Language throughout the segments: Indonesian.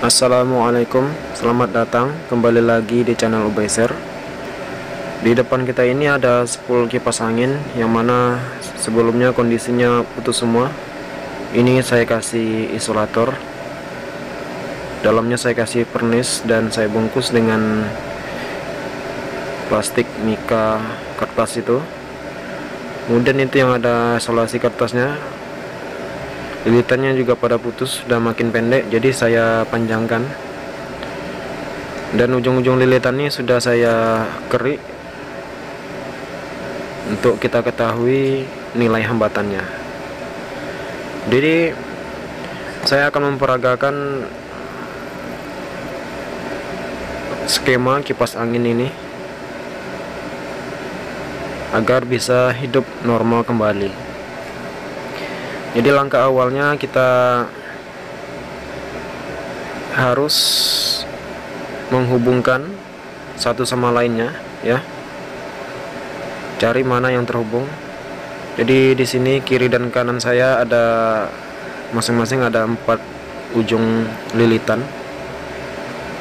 Assalamualaikum, selamat datang kembali lagi di channel Ubayser. Di depan kita ini ada spool kipas angin yang mana sebelumnya kondisinya putus semua. Ini saya kasih isolator, dalamnya saya kasih pernis dan saya bungkus dengan plastik mika kertas itu. Kemudian itu yang ada isolasi kertasnya, lilitannya juga pada putus, sudah makin pendek, jadi saya panjangkan. Dan ujung-ujung lilitannya sudah saya kerik untuk kita ketahui nilai hambatannya. Jadi saya akan memperagakan skema kipas angin ini agar bisa hidup normal kembali. Jadi langkah awalnya kita harus menghubungkan satu sama lainnya, ya. Cari mana yang terhubung. Jadi di sini kiri dan kanan saya ada masing-masing ada 4 ujung lilitan.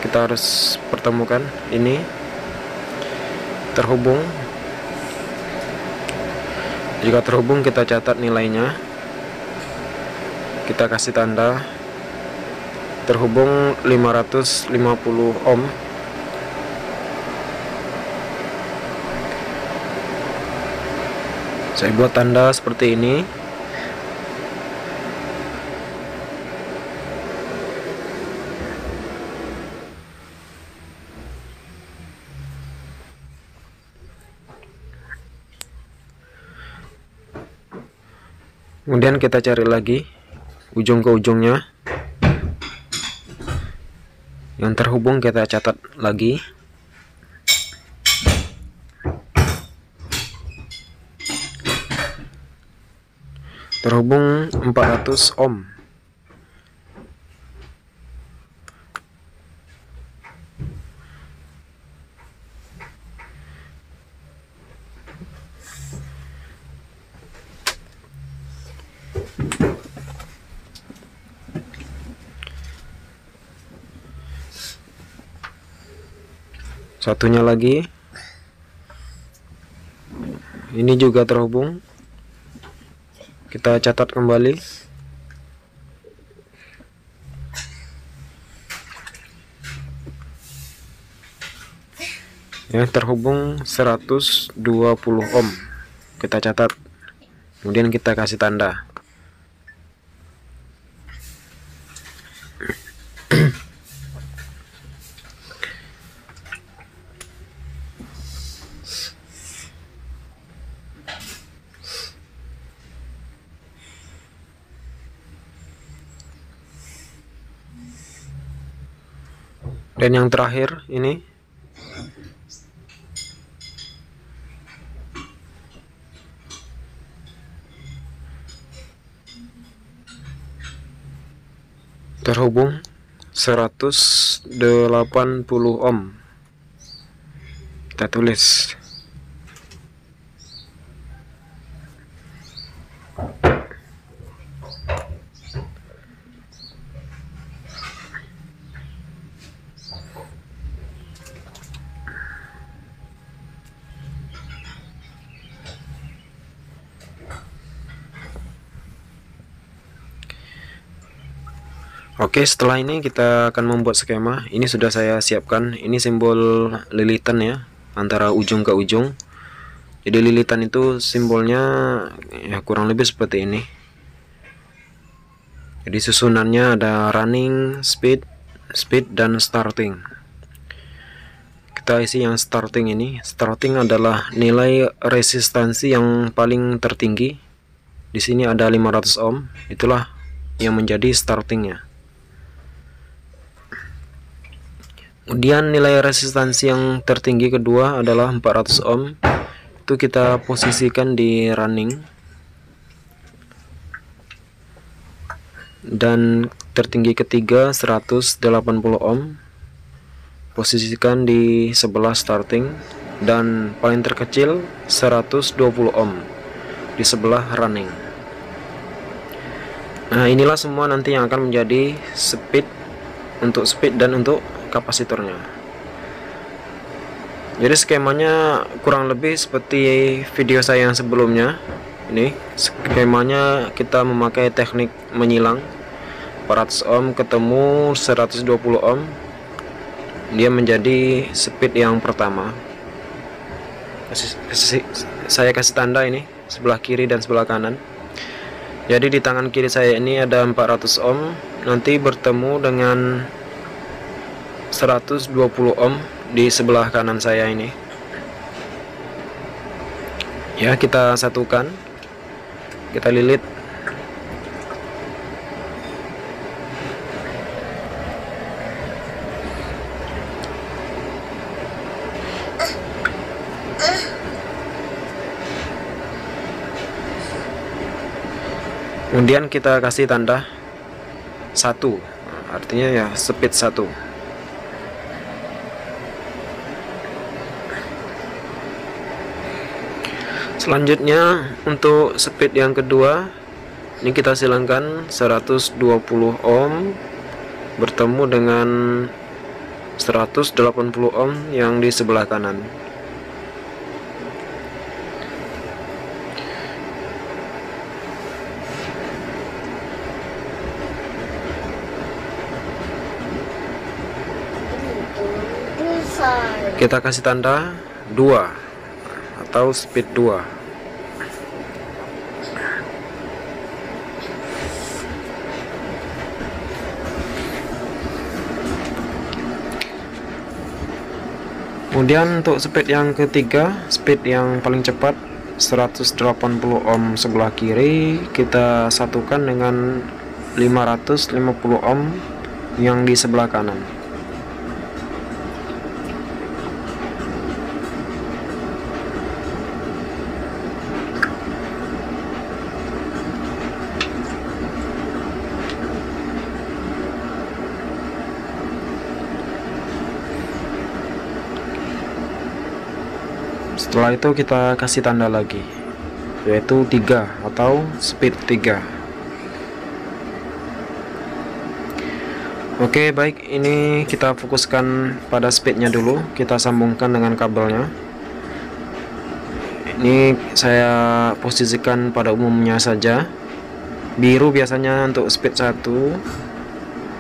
Kita harus pertemukan ini terhubung. Jika terhubung kita catat nilainya. Kita kasih tanda terhubung 550 ohm. Saya buat tanda seperti ini. Kemudian kita cari lagi ujung ke ujungnya yang terhubung, kita catat lagi. Terhubung 400 ohm. Satunya lagi, ini juga terhubung, kita catat kembali. Ya, terhubung 120 ohm, kita catat. Kemudian kita kasih tanda. Dan yang terakhir ini terhubung 180 ohm. Kita tulis. Oke, setelah ini kita akan membuat skema. Ini sudah saya siapkan. Ini simbol lilitan ya, antara ujung ke ujung. Jadi lilitan itu simbolnya ya kurang lebih seperti ini. Jadi susunannya ada running, speed, dan starting. Kita isi yang starting ini. Starting adalah nilai resistansi yang paling tertinggi. Di sini ada 500 ohm. Itulah yang menjadi startingnya. Kemudian nilai resistansi yang tertinggi kedua adalah 400 ohm. Itu kita posisikan di running. Dan tertinggi ketiga 180 ohm. Posisikan di sebelah starting. Dan paling terkecil 120 ohm di sebelah running. Nah, inilah semua nanti yang akan menjadi speed untuk speed dan untuk kapasitornya. Jadi skemanya kurang lebih seperti video saya yang sebelumnya. Ini skemanya kita memakai teknik menyilang 400 ohm ketemu 120 ohm, dia menjadi speed yang pertama. Saya kasih tanda ini sebelah kiri dan sebelah kanan. Jadi di tangan kiri saya ini ada 400 ohm, nanti bertemu dengan 120 ohm di sebelah kanan saya ini. Ya, kita satukan, kita lilit. Kemudian kita kasih tanda 1, artinya ya speed 1. Selanjutnya untuk speed yang kedua, ini kita silangkan 120 ohm bertemu dengan 180 ohm yang di sebelah kanan. Kita kasih tanda 2 atau speed 2. Kemudian untuk speed yang ketiga, speed yang paling cepat 180 ohm sebelah kiri, kita satukan dengan 550 ohm yang di sebelah kanan. Setelah itu kita kasih tanda lagi, yaitu 3 atau speed 3. Oke, baik, ini kita fokuskan pada speednya dulu. Kita sambungkan dengan kabelnya. Ini saya posisikan pada umumnya saja. Biru biasanya untuk speed 1,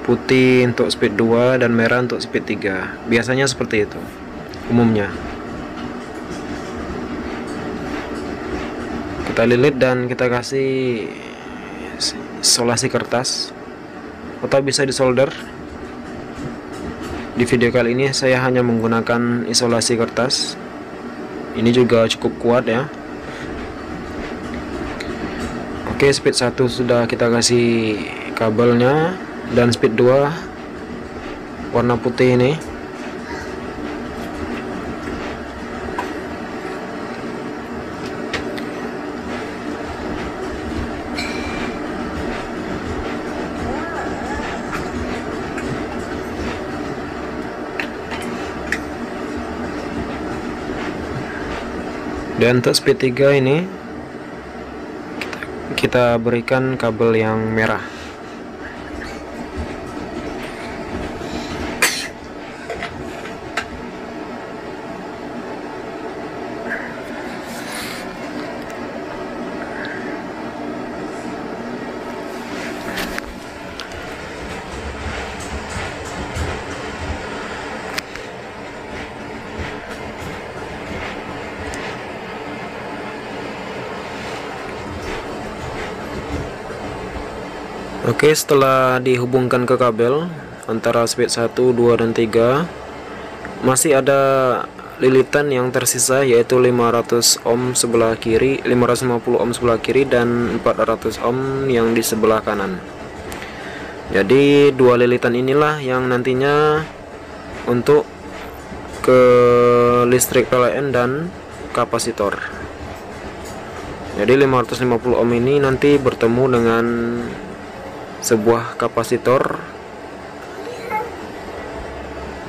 putih untuk speed 2, dan merah untuk speed 3. Biasanya seperti itu umumnya. Kita lilit dan kita kasih isolasi kertas atau bisa disolder. Di video kali ini saya hanya menggunakan isolasi kertas. Ini juga cukup kuat ya. Oke, speed 1 sudah kita kasih kabelnya, dan speed 2 warna putih ini. Dan untuk speed 3 ini kita berikan kabel yang merah. Oke, setelah dihubungkan ke kabel antara speed 1, 2, dan 3, masih ada lilitan yang tersisa, yaitu 500 ohm sebelah kiri, 550 ohm sebelah kiri, dan 400 ohm yang di sebelah kanan. Jadi dua lilitan inilah yang nantinya untuk ke listrik PLN dan kapasitor. Jadi 550 ohm ini nanti bertemu dengan sebuah kapasitor,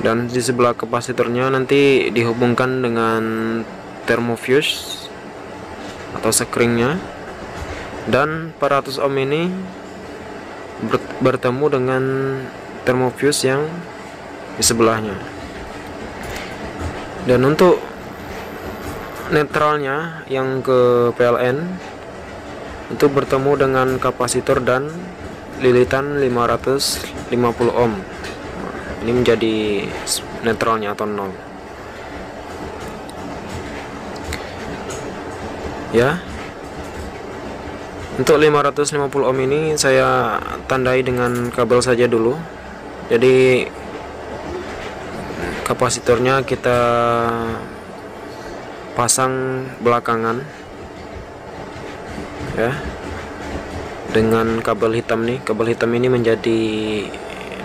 dan di sebelah kapasitornya nanti dihubungkan dengan thermofuse atau sekringnya, dan 400 ohm ini bertemu dengan termofuse yang di sebelahnya. Dan untuk netralnya yang ke PLN itu bertemu dengan kapasitor dan lilitan 550 ohm. Ini menjadi netralnya atau 0 ya. Untuk 550 ohm ini saya tandai dengan kabel saja dulu. Jadi kapasitornya kita pasang belakangan ya, dengan kabel hitam nih. Kabel hitam ini menjadi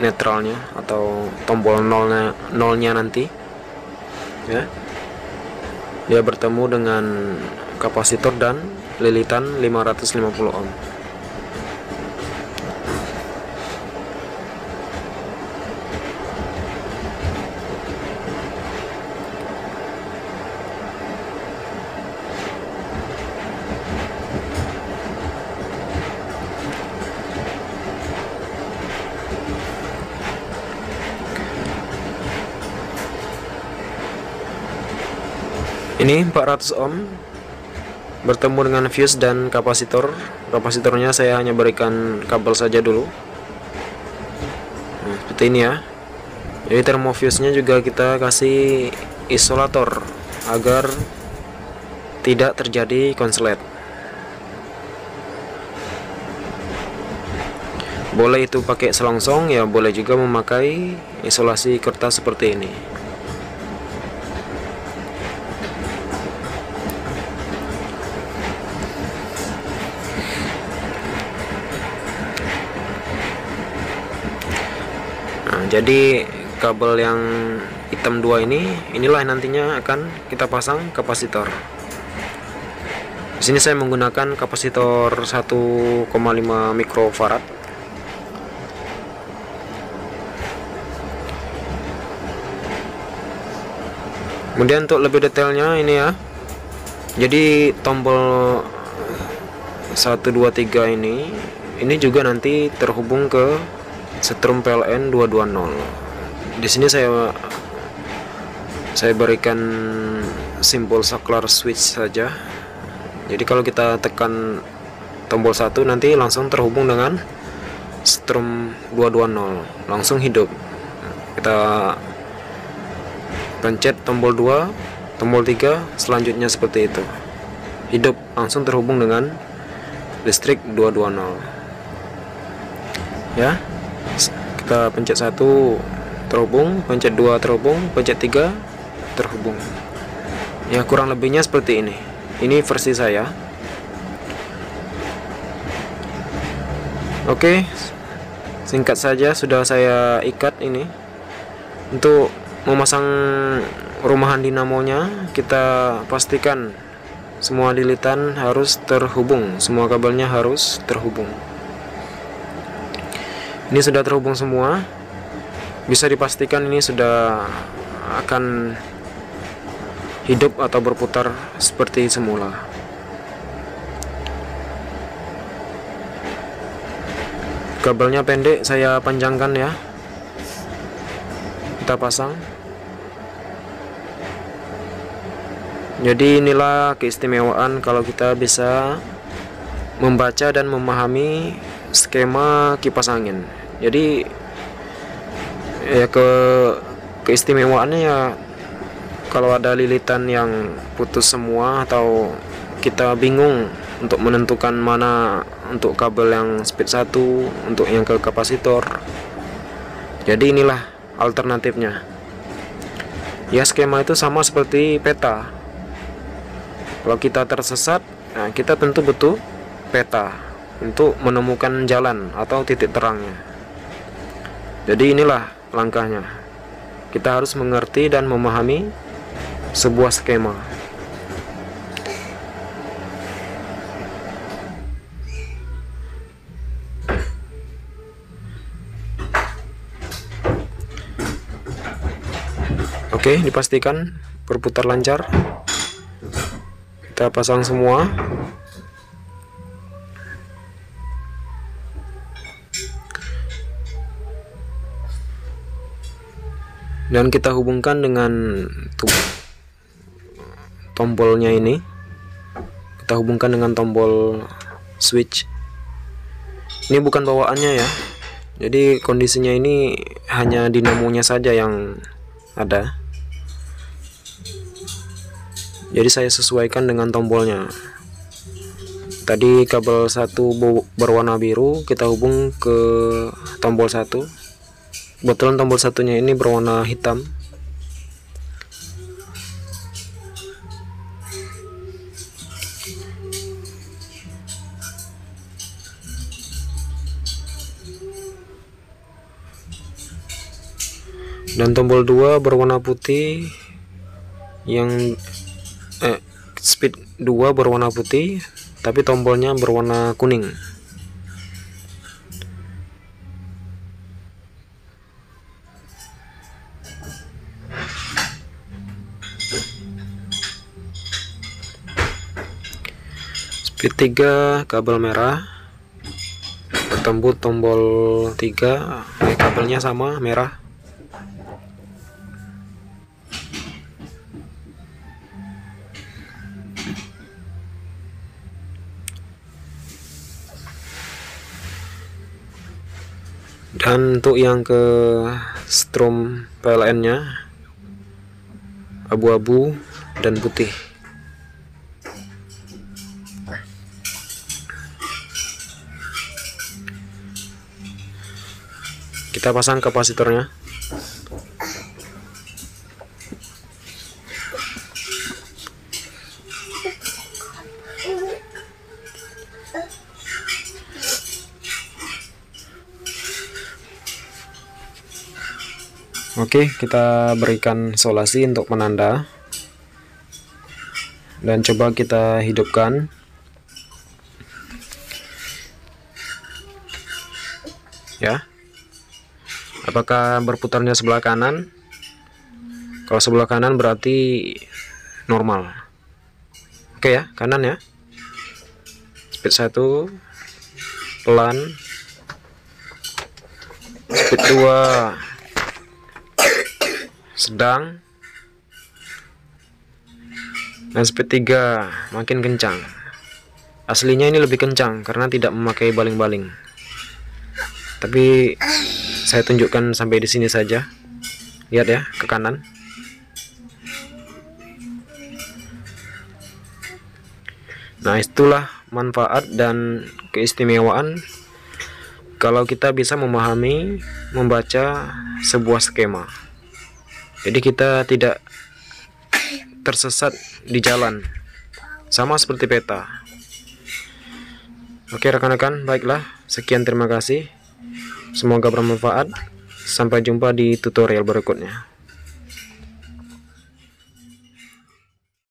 netralnya atau tombol nolnya nanti ya. Dia bertemu dengan kapasitor dan lilitan 550 ohm. Ini 400 ohm bertemu dengan fuse dan kapasitor. Kapasitornya saya hanya berikan kabel saja dulu. Nah, seperti ini ya. Jadi termofuse-nya juga kita kasih isolator agar tidak terjadi konslet. Boleh itu pakai selongsong ya, boleh juga memakai isolasi kertas seperti ini. Jadi kabel yang hitam 2 inilah nantinya akan kita pasang kapasitor. Di sini saya menggunakan kapasitor 1,5 mikrofarad. Kemudian untuk lebih detailnya ini ya. Jadi tombol 1, 2, 3 ini juga nanti terhubung ke setrum PLN 220. Di sini saya berikan simbol saklar switch saja. Jadi kalau kita tekan tombol 1 nanti langsung terhubung dengan setrum 220, langsung hidup. Kita pencet tombol 2, tombol 3, selanjutnya seperti itu. Hidup, langsung terhubung dengan listrik 220. Ya. Kita pencet 1 terhubung, pencet 2 terhubung, pencet 3 terhubung. Ya, kurang lebihnya seperti ini. Ini versi saya. Oke, singkat saja sudah saya ikat ini. Untuk memasang rumahan dinamonya, kita pastikan semua lilitan harus terhubung, semua kabelnya harus terhubung. Ini sudah terhubung semua. Bisa dipastikan ini sudah akan hidup atau berputar seperti semula. Kabelnya pendek, saya panjangkan ya. Kita pasang. Jadi inilah keistimewaan kalau kita bisa membaca dan memahami skema kipas angin. Jadi ya keistimewaannya ya, kalau ada lilitan yang putus semua atau kita bingung untuk menentukan mana untuk kabel yang speed 1, untuk yang ke kapasitor. Jadi inilah alternatifnya. Ya, skema itu sama seperti peta. Kalau kita tersesat, nah kita tentu butuh peta untuk menemukan jalan atau titik terangnya. Jadi inilah langkahnya. Kita harus mengerti dan memahami sebuah skema. Oke, dipastikan berputar lancar. Kita pasang semua. dan kita hubungkan dengan tombolnya ini. Kita hubungkan dengan tombol switch. Ini bukan bawaannya ya, jadi kondisinya ini hanya dinamonya saja yang ada. Jadi saya sesuaikan dengan tombolnya. Tadi kabel 1 berwarna biru, kita hubung ke tombol 1. Kebetulan tombol satunya ini berwarna hitam. Dan tombol 2 berwarna putih, yang speed 2 berwarna putih tapi tombolnya berwarna kuning. Speed 3 kabel merah, bertemu tombol 3, kabelnya sama merah. Dan untuk yang ke strom PLN nya abu-abu dan putih. Kita pasang kapasitornya. Oke, kita berikan isolasi untuk penanda dan coba kita hidupkan. Ya, apakah berputarnya sebelah kanan? Kalau sebelah kanan berarti normal. Oke ya, kanan ya. Speed 1 pelan, speed 2 sedang, dan speed 3 makin kencang. Aslinya ini lebih kencang karena tidak memakai baling-baling, tapi saya tunjukkan sampai di sini saja. Lihat ya, ke kanan. Nah, itulah manfaat dan keistimewaan kalau kita bisa memahami, membaca sebuah skema. Jadi kita tidak tersesat di jalan, sama seperti peta. Oke rekan-rekan, baiklah, sekian, terima kasih, semoga bermanfaat. Sampai jumpa di tutorial berikutnya.